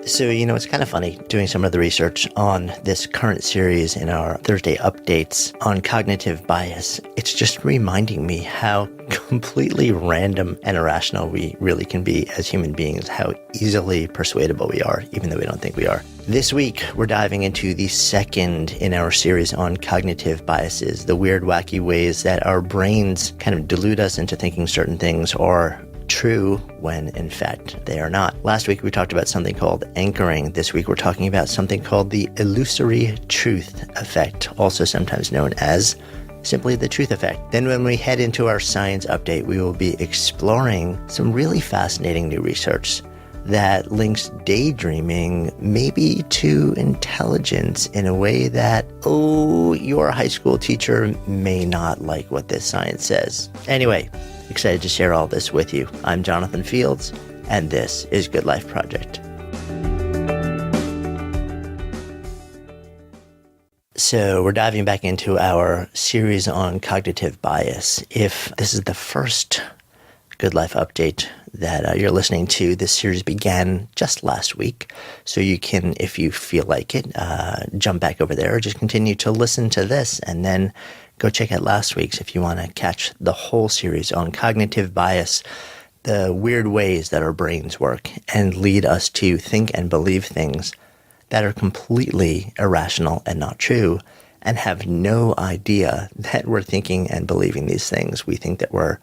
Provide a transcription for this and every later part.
So, it's kind of funny doing some of the research on this current series in our Thursday updates on cognitive bias. It's just reminding me how completely random and irrational we really can be as human beings, how easily persuadable we are, even though we don't think we are. This week, we're diving into the second in our series on cognitive biases, the weird, wacky ways that our brains kind of delude us into thinking certain things are true when in fact they are not. Last week we talked about something called anchoring. This week we're talking about something called the illusory truth effect, also sometimes known as simply the truth effect. Then when we head into our science update, we will be exploring some really fascinating new research that links daydreaming maybe to intelligence in a way that, your high school teacher may not like what this science says. Anyway, excited to share all this with you. I'm Jonathan Fields, and this is Good Life Project. So we're diving back into our series on cognitive bias. If this is the first Good Life update that you're listening to, this series began just last week. So you can, if you feel like it, jump back over there or just continue to listen to this and then go check out last week's if you want to catch the whole series on cognitive bias, the weird ways that our brains work and lead us to think and believe things that are completely irrational and not true, and have no idea that we're thinking and believing these things. We think that we're,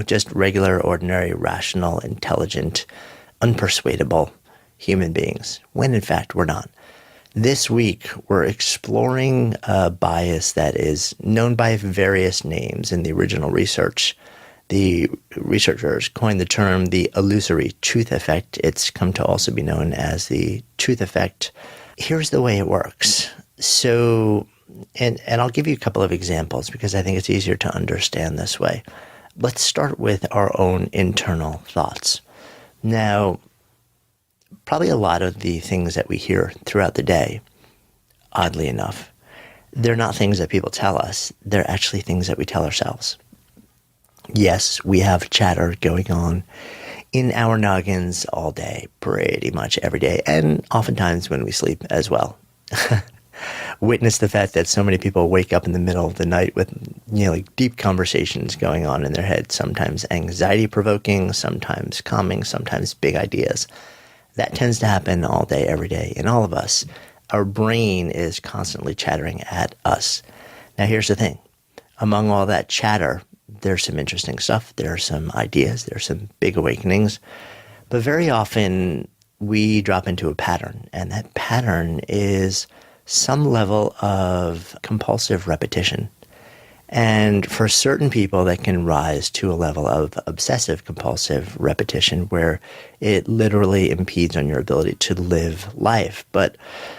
just regular, ordinary, rational, intelligent, unpersuadable human beings, when in fact we're not. This week, we're exploring a bias that is known by various names in the original research. The researchers coined the term the illusory truth effect. It's come to also be known as the truth effect. Here's the way it works. So, and I'll give you a couple of examples because I think it's easier to understand this way. Let's start with our own internal thoughts. Now, probably a lot of the things that we hear throughout the day, oddly enough, they're not things that people tell us. They're actually things that we tell ourselves. Yes, we have chatter going on in our noggins all day, pretty much every day, and oftentimes when we sleep as well. Witness the fact that so many people wake up in the middle of the night with deep conversations going on in their head, sometimes anxiety-provoking, sometimes calming, sometimes big ideas. That tends to happen all day, every day in all of us. Our brain is constantly chattering at us. Now, here's the thing. Among all that chatter, there's some interesting stuff. There are some ideas. There are some big awakenings. But very often, we drop into a pattern. And that pattern is some level of compulsive repetition. And for certain people, that can rise to a level of obsessive compulsive repetition where it literally impedes on your ability to live life. But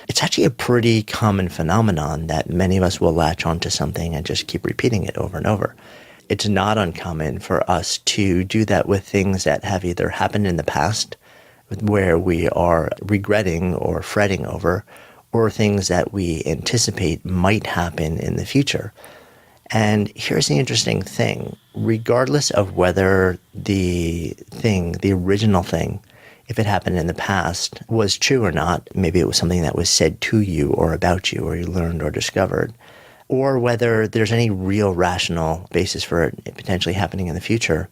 it's actually a pretty common phenomenon that many of us will latch onto something and just keep repeating it over and over. It's not uncommon for us to do that with things that have either happened in the past, where we are regretting or fretting over, or things that we anticipate might happen in the future. And here's the interesting thing. Regardless of whether the original thing, if it happened in the past, was true or not, maybe it was something that was said to you or about you or you learned or discovered, or whether there's any real rational basis for it potentially happening in the future,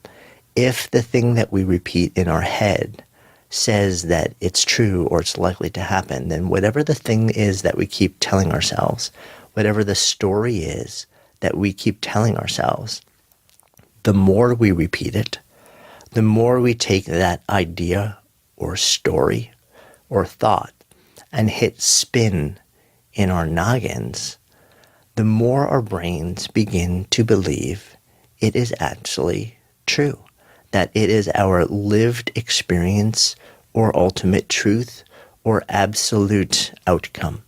if the thing that we repeat in our head says that it's true or it's likely to happen, then whatever the thing is that we keep telling ourselves, whatever the story is that we keep telling ourselves, the more we repeat it, the more we take that idea or story or thought and hit spin in our noggins, the more our brains begin to believe it is actually true, that it is our lived experience or ultimate truth or absolute outcome,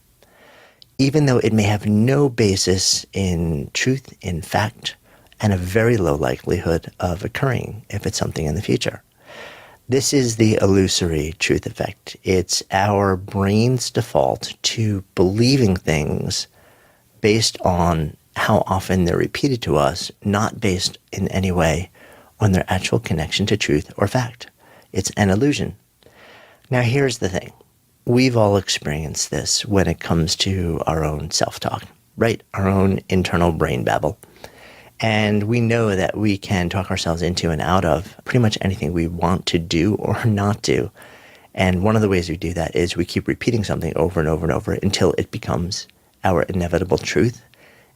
even though it may have no basis in truth, in fact, and a very low likelihood of occurring if it's something in the future. This is the illusory truth effect. It's our brain's default to believing things based on how often they're repeated to us, not based in any way on their actual connection to truth or fact. It's an illusion. Now, here's the thing. we've all experienced this when it comes to our own self-talk, right? Our own internal brain babble. And we know that we can talk ourselves into and out of pretty much anything we want to do or not do. And one of the ways we do that is we keep repeating something over and over and over until it becomes our inevitable truth.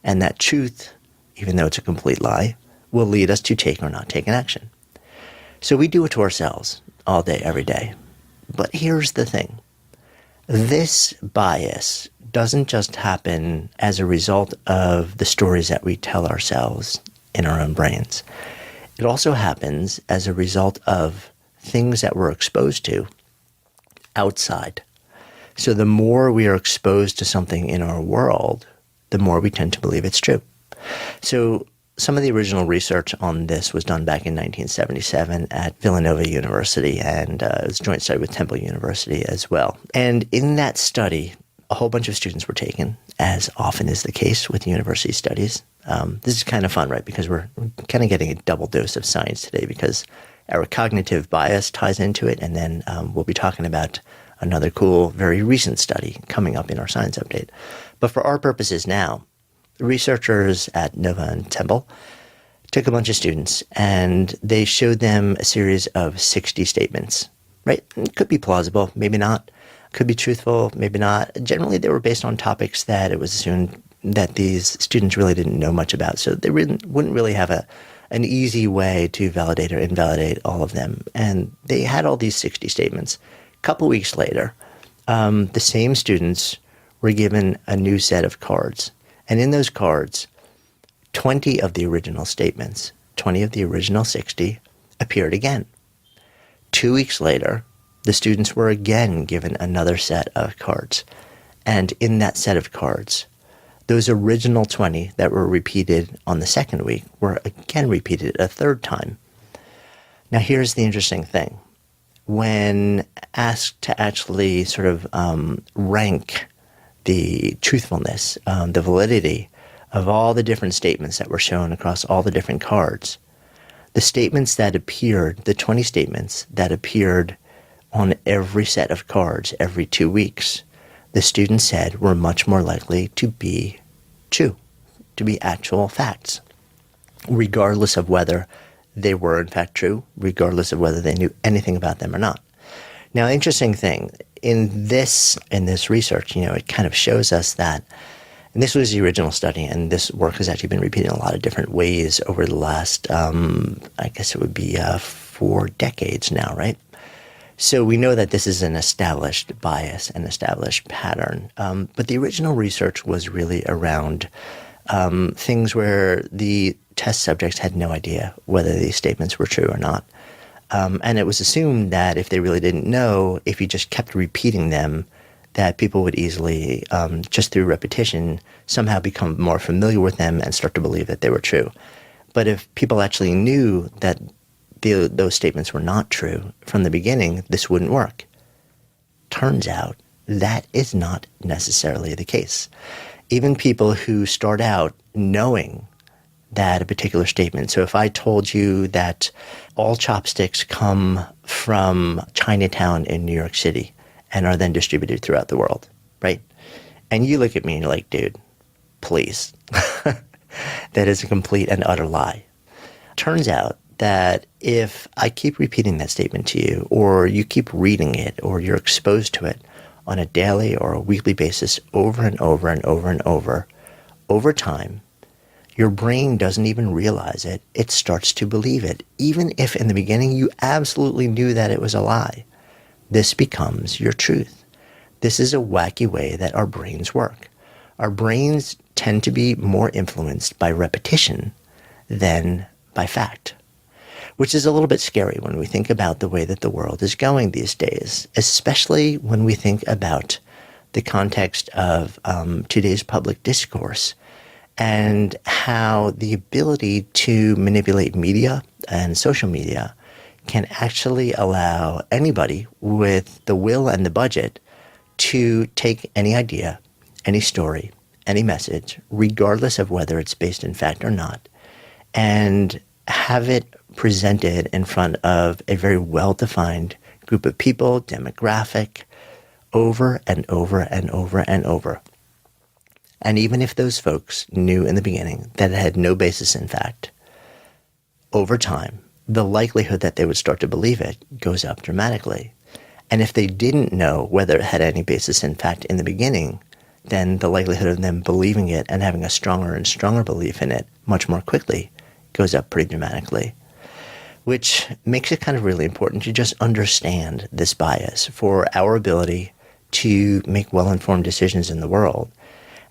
And that truth, even though it's a complete lie, will lead us to take or not take an action. So we do it to ourselves all day, every day. But here's the thing. This bias doesn't just happen as a result of the stories that we tell ourselves in our own brains. It also happens as a result of things that we're exposed to outside. So the more we are exposed to something in our world, the more we tend to believe it's true. So some of the original research on this was done back in 1977 at Villanova University, and it was a joint study with Temple University as well. And in that study, a whole bunch of students were taken, as often is the case with university studies. This is kind of fun, right? Because we're kind of getting a double dose of science today, because our cognitive bias ties into it, and then we'll be talking about another cool, very recent study coming up in our science update. But for our purposes now, researchers at Nova and Temple took a bunch of students and they showed them a series of 60 statements, right? It could be plausible, maybe not. Could be truthful, maybe not. Generally, they were based on topics that it was assumed that these students really didn't know much about. So they wouldn't really have an easy way to validate or invalidate all of them. And they had all these 60 statements. A couple weeks later, the same students were given a new set of cards. And in those cards, 20 of the original statements, 20 of the original 60, appeared again. 2 weeks later, the students were again given another set of cards. And in that set of cards, those original 20 that were repeated on the second week were again repeated a third time. Now, here's the interesting thing. When asked to actually sort of rank the truthfulness, the validity of all the different statements that were shown across all the different cards, the statements that appeared, the 20 statements that appeared on every set of cards every 2 weeks, the students said were much more likely to be true, to be actual facts, regardless of whether they were in fact true, regardless of whether they knew anything about them or not. Now, interesting thing, in this research, it kind of shows us that, and this was the original study, and this work has actually been repeated in a lot of different ways over the last, I guess it would be 4 decades now, right? So we know that this is an established bias, an established pattern. But the original research was really around things where the test subjects had no idea whether these statements were true or not. And it was assumed that if they really didn't know, if you just kept repeating them, that people would easily, just through repetition, somehow become more familiar with them and start to believe that they were true. But if people actually knew that those statements were not true from the beginning, this wouldn't work. Turns out that is not necessarily the case. Even people who start out knowing that a particular statement, so if I told you that all chopsticks come from Chinatown in New York City and are then distributed throughout the world, right? And you look at me and you're like, dude, please. That is a complete and utter lie. Turns out that if I keep repeating that statement to you, or you keep reading it, or you're exposed to it on a daily or a weekly basis over and over and over and over time, your brain doesn't even realize it. It starts to believe it. Even if in the beginning you absolutely knew that it was a lie, this becomes your truth. This is a wacky way that our brains work. Our brains tend to be more influenced by repetition than by fact, which is a little bit scary when we think about the way that the world is going these days, especially when we think about the context of today's public discourse and how the ability to manipulate media and social media can actually allow anybody with the will and the budget to take any idea, any story, any message, regardless of whether it's based in fact or not, and have it presented in front of a very well-defined group of people, demographic, over and over and over and over. And even if those folks knew in the beginning that it had no basis in fact, over time, the likelihood that they would start to believe it goes up dramatically. And if they didn't know whether it had any basis in fact in the beginning, then the likelihood of them believing it and having a stronger and stronger belief in it much more quickly goes up pretty dramatically. Which makes it kind of really important to just understand this bias for our ability to make well-informed decisions in the world,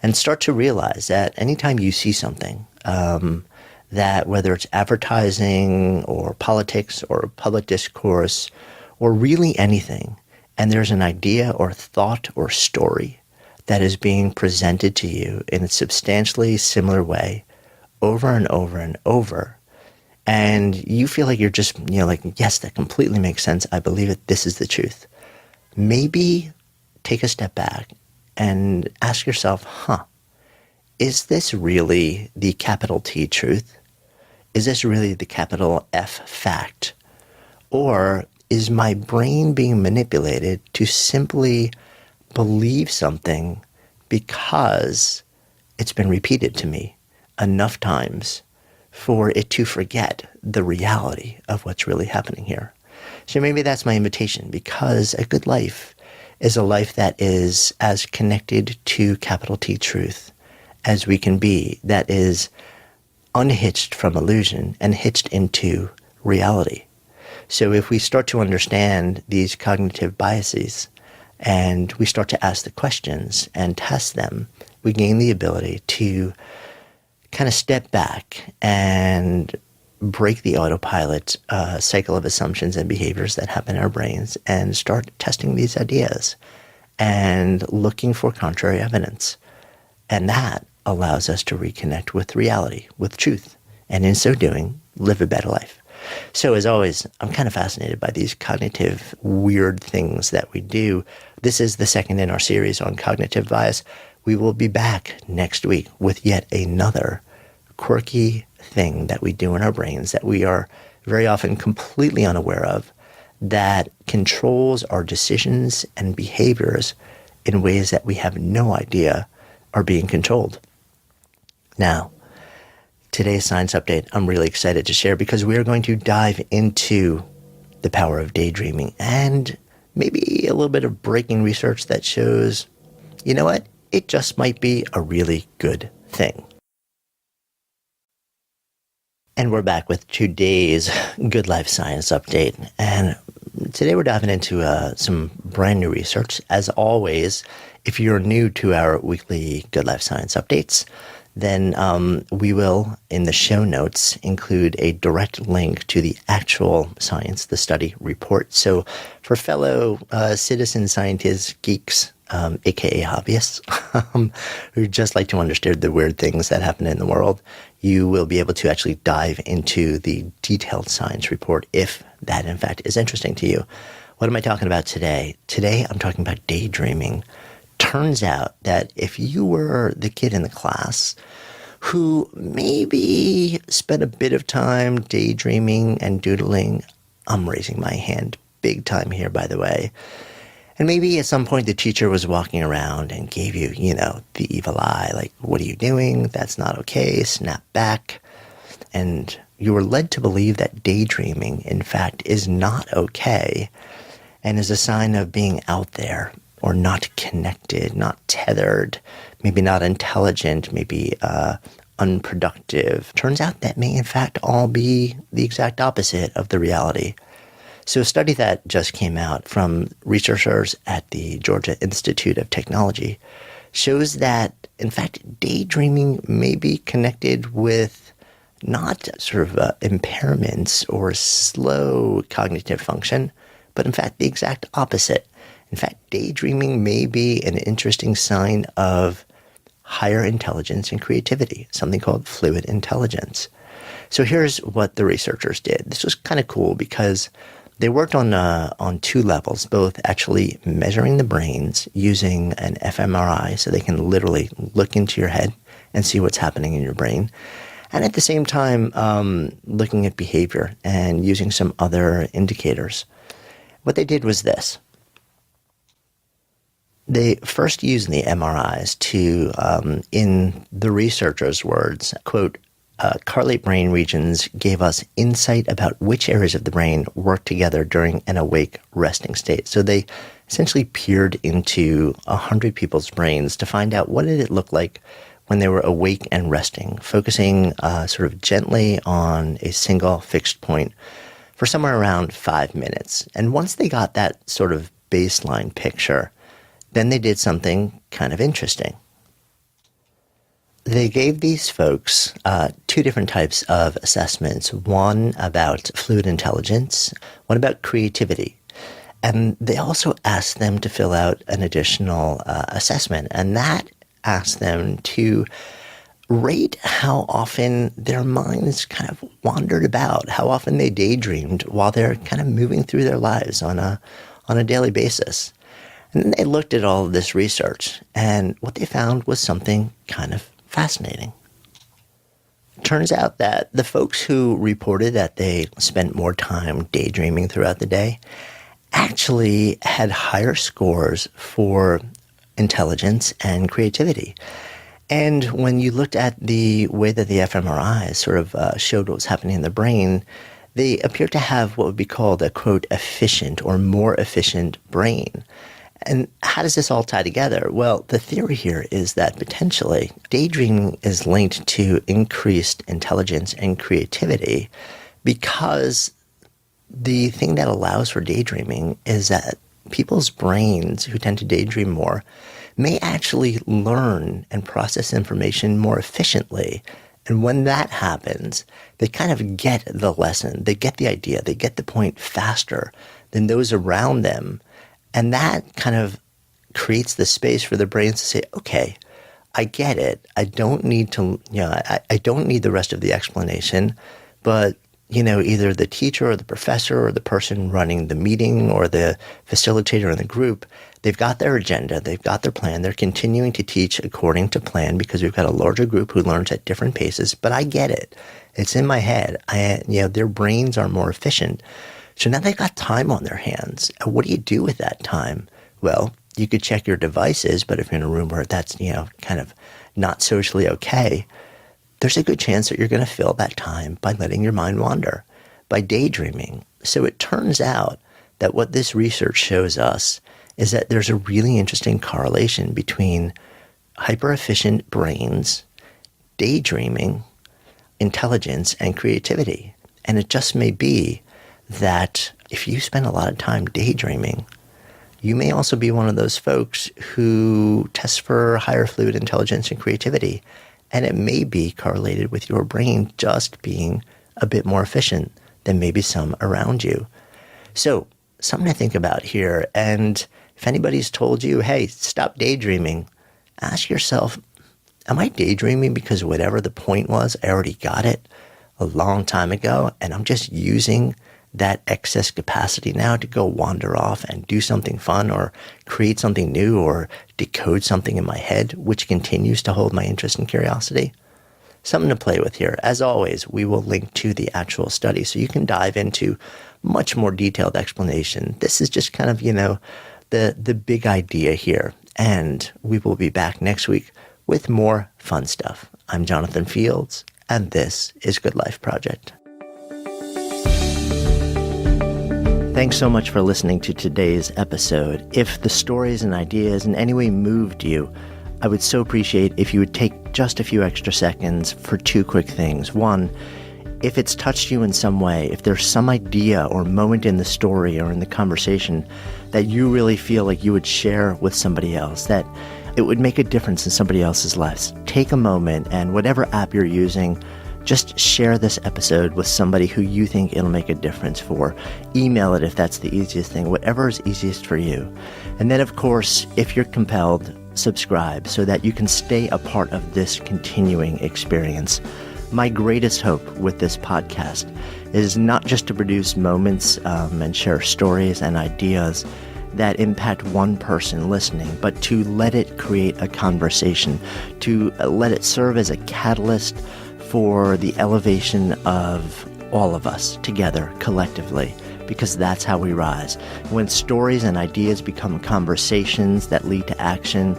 and start to realize that anytime you see something, that whether it's advertising or politics or public discourse or really anything, and there's an idea or thought or story that is being presented to you in a substantially similar way over and over and over, and you feel like you're just, like, yes, that completely makes sense. I believe it. This is the truth. Maybe take a step back and ask yourself, is this really the capital T truth? Is this really the capital F fact? Or is my brain being manipulated to simply believe something because it's been repeated to me enough times for it to forget the reality of what's really happening here? So maybe that's my invitation, because a good life is a life that is as connected to capital T truth as we can be, that is unhitched from illusion and hitched into reality. So if we start to understand these cognitive biases and we start to ask the questions and test them, we gain the ability to kind of step back and break the autopilot cycle of assumptions and behaviors that happen in our brains and start testing these ideas and looking for contrary evidence. And that allows us to reconnect with reality, with truth, and in so doing, live a better life. So as always, I'm kind of fascinated by these cognitive weird things that we do. This is the second in our series on cognitive bias. We will be back next week with yet another quirky thing that we do in our brains that we are very often completely unaware of, that controls our decisions and behaviors in ways that we have no idea are being controlled. Now, today's science update I'm really excited to share, because we are going to dive into the power of daydreaming and maybe a little bit of breaking research that shows, you know what, it just might be a really good thing. And we're back with today's Good Life Science Update. And today we're diving into some brand new research. As always, if you're new to our weekly Good Life Science Updates, then we will, in the show notes, include a direct link to the actual science, the study report. So for fellow citizen scientists, geeks, aka hobbyists, who just like to understand the weird things that happen in the world, you will be able to actually dive into the detailed science report if that, in fact, is interesting to you. What am I talking about today? Today, I'm talking about daydreaming. Turns out that if you were the kid in the class who maybe spent a bit of time daydreaming and doodling, I'm raising my hand big time here, by the way, and maybe at some point the teacher was walking around and gave you, the evil eye, like, what are you doing? That's not okay. Snap back. And you were led to believe that daydreaming, in fact, is not okay and is a sign of being out there or not connected, not tethered, maybe not intelligent, maybe unproductive. Turns out that may, in fact, all be the exact opposite of the reality. So a study that just came out from researchers at the Georgia Institute of Technology shows that, in fact, daydreaming may be connected with not sort of impairments or slow cognitive function, but in fact the exact opposite. In fact, daydreaming may be an interesting sign of higher intelligence and creativity, something called fluid intelligence. So here's what the researchers did. This was kind of cool because they worked on two levels, both actually measuring the brains using an fMRI, so they can literally look into your head and see what's happening in your brain, and at the same time looking at behavior and using some other indicators. What they did was this. They first used the MRIs to, in the researchers' words, quote, correlate brain regions gave us insight about which areas of the brain work together during an awake resting state. So they essentially peered into 100 people's brains to find out what did it look like when they were awake and resting, focusing sort of gently on a single fixed point for somewhere around 5 minutes. And once they got that sort of baseline picture, then they did something kind of interesting. They gave these folks two different types of assessments, one about fluid intelligence, one about creativity. And they also asked them to fill out an additional assessment, and that asked them to rate how often their minds kind of wandered about, how often they daydreamed while they're kind of moving through their lives on a daily basis. And then they looked at all of this research, and what they found was something kind of fascinating. Turns out that the folks who reported that they spent more time daydreaming throughout the day actually had higher scores for intelligence and creativity. And when you looked at the way that the fMRIs sort of showed what was happening in the brain, they appeared to have what would be called a, quote, efficient or more efficient brain. And how does this all tie together? Well, the theory here is that potentially daydreaming is linked to increased intelligence and creativity because the thing that allows for daydreaming is that people's brains who tend to daydream more may actually learn and process information more efficiently. And when that happens, they kind of get the lesson, they get the idea, they get the point faster than those around them. And that kind of creates the space for the brains to say, okay, I get it. I don't need to, I don't need the rest of the explanation, but either the teacher or the professor or the person running the meeting or the facilitator in the group, they've got their agenda, they've got their plan, they're continuing to teach according to plan because we've got a larger group who learns at different paces, but I get it. It's in my head. Their brains are more efficient. So now they've got time on their hands. And what do you do with that time? Well, you could check your devices, but if you're in a room where that's, kind of not socially okay, there's a good chance that you're going to fill that time by letting your mind wander, by daydreaming. So it turns out that what this research shows us is that there's a really interesting correlation between hyper-efficient brains, daydreaming, intelligence, and creativity. And it just may be that if you spend a lot of time daydreaming, you may also be one of those folks who tests for higher fluid intelligence and creativity. And it may be correlated with your brain just being a bit more efficient than maybe some around you. So something to think about here. And if anybody's told you, hey, stop daydreaming, ask yourself, am I daydreaming because whatever the point was, I already got it a long time ago, and I'm just using that excess capacity now to go wander off and do something fun or create something new or decode something in my head, which continues to hold my interest and curiosity? Something to play with here. As always, we will link to the actual study so you can dive into much more detailed explanation. This is just kind of, the big idea here. And we will be back next week with more fun stuff. I'm Jonathan Fields, and this is Good Life Project. Thanks so much for listening to today's episode. If the stories and ideas in any way moved you, I would so appreciate if you would take just a few extra seconds for two quick things. One, if it's touched you in some way, if there's some idea or moment in the story or in the conversation that you really feel like you would share with somebody else, that it would make a difference in somebody else's lives, take a moment and whatever app you're using, just share this episode with somebody who you think it'll make a difference for. Email it if that's the easiest thing, whatever is easiest for you. And then, of course, if you're compelled, subscribe so that you can stay a part of this continuing experience. My greatest hope with this podcast is not just to produce moments and share stories and ideas that impact one person listening, but to let it create a conversation, to let it serve as a catalyst for the elevation of all of us together, collectively, because that's how we rise. When stories and ideas become conversations that lead to action,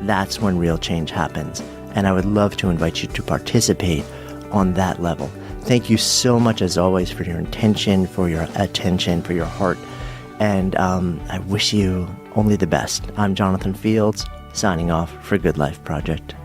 that's when real change happens. And I would love to invite you to participate on that level. Thank you so much, as always, for your intention, for your attention, for your heart. And I wish you only the best. I'm Jonathan Fields, signing off for Good Life Project.